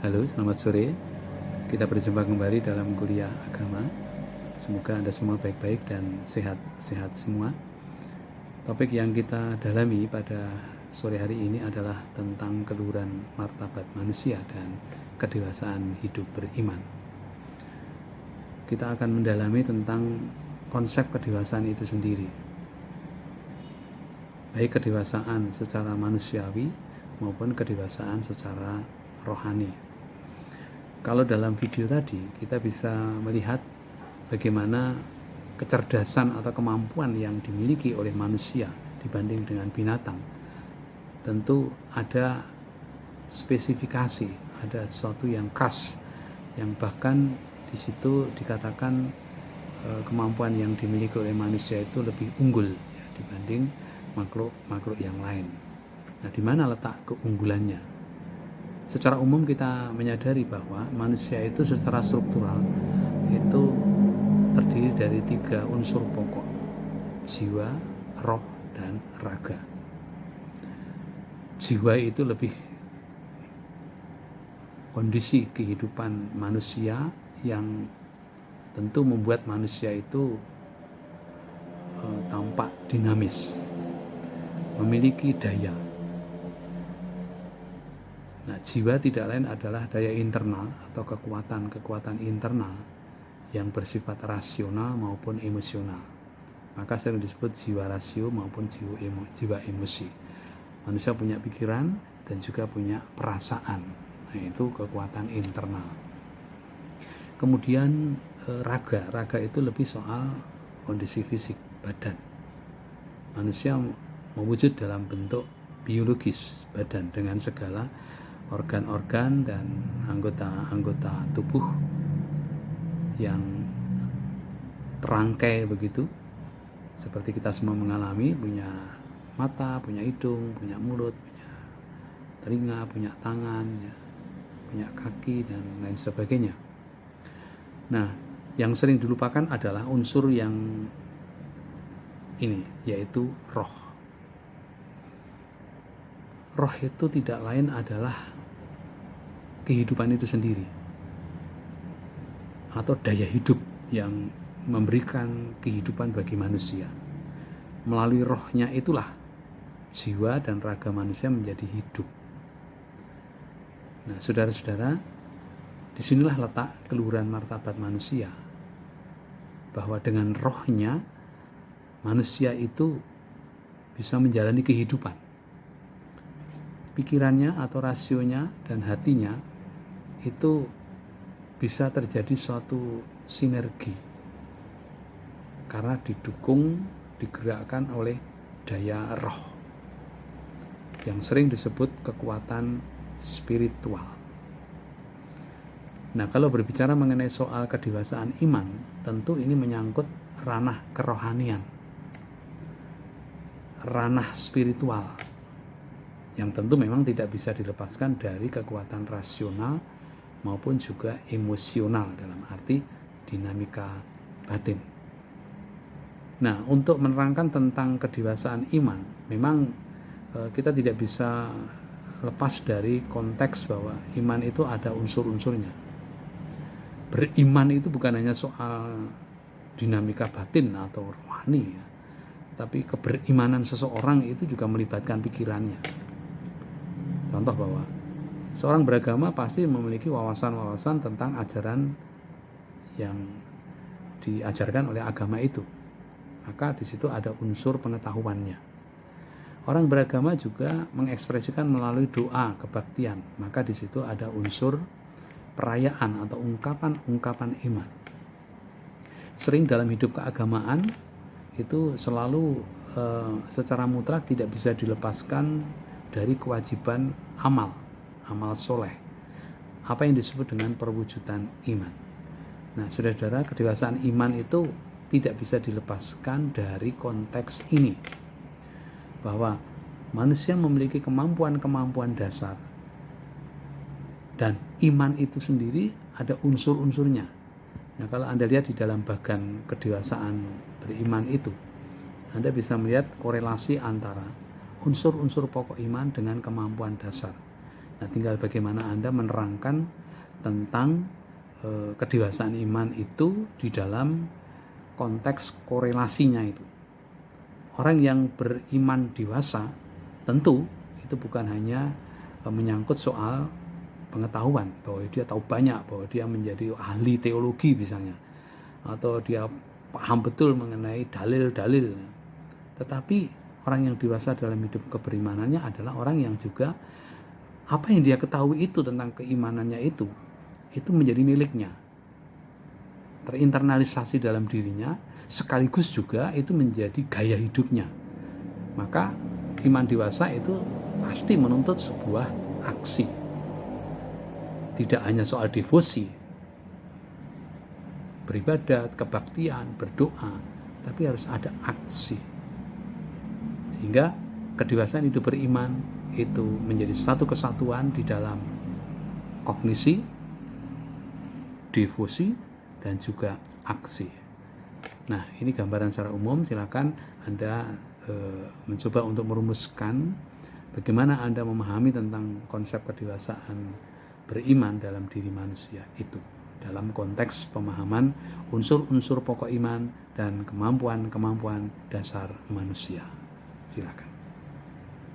Halo, selamat sore. Kita berjumpa kembali dalam kuliah agama. Semoga Anda semua baik-baik dan sehat-sehat semua. Topik yang kita dalami pada sore hari ini adalah tentang keluhuran martabat manusia dan kedewasaan hidup beriman. Kita akan mendalami tentang konsep kedewasaan itu sendiri. Baik kedewasaan secara manusiawi maupun kedewasaan secara rohani. Kalau dalam video tadi kita bisa melihat bagaimana kecerdasan atau kemampuan yang dimiliki oleh manusia dibanding dengan binatang. Tentu ada spesifikasi, ada sesuatu yang khas, yang bahkan di situ dikatakan kemampuan yang dimiliki oleh manusia itu lebih unggul ya, dibanding makhluk-makhluk yang lain. Nah, di mana letak keunggulannya? Secara umum kita menyadari bahwa manusia itu secara struktural itu terdiri dari 3 unsur pokok: jiwa, roh, dan raga. Jiwa itu lebih kondisi kehidupan manusia yang tentu membuat manusia itu tampak dinamis, memiliki daya. Nah, jiwa tidak lain adalah daya internal atau kekuatan internal yang bersifat rasional maupun emosional. Maka sering disebut jiwa rasio maupun jiwa emosi. Manusia punya pikiran dan juga punya perasaan. Nah, itu kekuatan internal. Kemudian raga itu lebih soal kondisi fisik badan. Manusia mewujud dalam bentuk biologis badan dengan segala organ-organ dan anggota-anggota tubuh yang terangkai begitu, seperti kita semua mengalami, punya mata, punya hidung, punya mulut, punya telinga, punya tangan, ya, punya kaki, dan lain sebagainya. Nah, yang sering dilupakan adalah unsur yang ini, yaitu roh. Roh itu tidak lain adalah kehidupan itu sendiri, atau daya hidup yang memberikan kehidupan bagi manusia. Melalui rohnya itulah jiwa dan raga manusia menjadi hidup. Nah, saudara-saudara, disinilah letak keluhuran martabat manusia, bahwa dengan rohnya manusia itu bisa menjalani kehidupan. Pikirannya atau rasionya dan hatinya itu bisa terjadi suatu sinergi karena didukung, digerakkan oleh daya roh yang sering disebut kekuatan spiritual. Nah, kalau berbicara mengenai soal kedewasaan iman, tentu ini menyangkut ranah kerohanian, ranah spiritual, yang tentu memang tidak bisa dilepaskan dari kekuatan rasional maupun juga emosional dalam arti dinamika batin. Nah, untuk menerangkan tentang kedewasaan iman, memang kita tidak bisa lepas dari konteks bahwa iman itu ada unsur-unsurnya. Beriman itu bukan hanya soal dinamika batin atau rohani, ya, tapi keberimanan seseorang itu juga melibatkan pikirannya. Contoh bahwa seorang beragama pasti memiliki wawasan-wawasan tentang ajaran yang diajarkan oleh agama itu. Maka di situ ada unsur pengetahuannya. Orang beragama juga mengekspresikan melalui doa kebaktian. Maka di situ ada unsur perayaan atau ungkapan-ungkapan iman. Sering dalam hidup keagamaan itu selalu secara mutlak tidak bisa dilepaskan dari kewajiban amal soleh, apa yang disebut dengan perwujudan iman. Nah, saudara-saudara, kedewasaan iman itu tidak bisa dilepaskan dari konteks ini, bahwa manusia memiliki kemampuan-kemampuan dasar, dan iman itu sendiri ada unsur-unsurnya. Nah, kalau Anda lihat di dalam bagan kedewasaan beriman itu, Anda bisa melihat korelasi antara unsur-unsur pokok iman dengan kemampuan dasar, Nah, tinggal bagaimana Anda menerangkan tentang kedewasaan iman itu di dalam konteks korelasinya itu. Orang yang beriman dewasa tentu itu bukan hanya menyangkut soal pengetahuan, bahwa dia tahu banyak, bahwa dia menjadi ahli teologi misalnya, atau dia paham betul mengenai dalil-dalil. Tetapi orang yang dewasa dalam hidup keberimanannya adalah orang yang juga apa yang dia ketahui itu tentang keimanannya itu menjadi miliknya, terinternalisasi dalam dirinya, sekaligus juga itu menjadi gaya hidupnya. Maka iman dewasa itu pasti menuntut sebuah aksi, tidak hanya soal devosi, beribadat, kebaktian, berdoa, tapi harus ada aksi. Sehingga kedewasaan hidup beriman itu menjadi satu kesatuan di dalam kognisi, devosi, dan juga aksi. Nah, ini gambaran secara umum. Silakan Anda mencoba untuk merumuskan bagaimana Anda memahami tentang konsep kedewasaan beriman dalam diri manusia itu, dalam konteks pemahaman unsur-unsur pokok iman dan kemampuan-kemampuan dasar manusia. Silakan.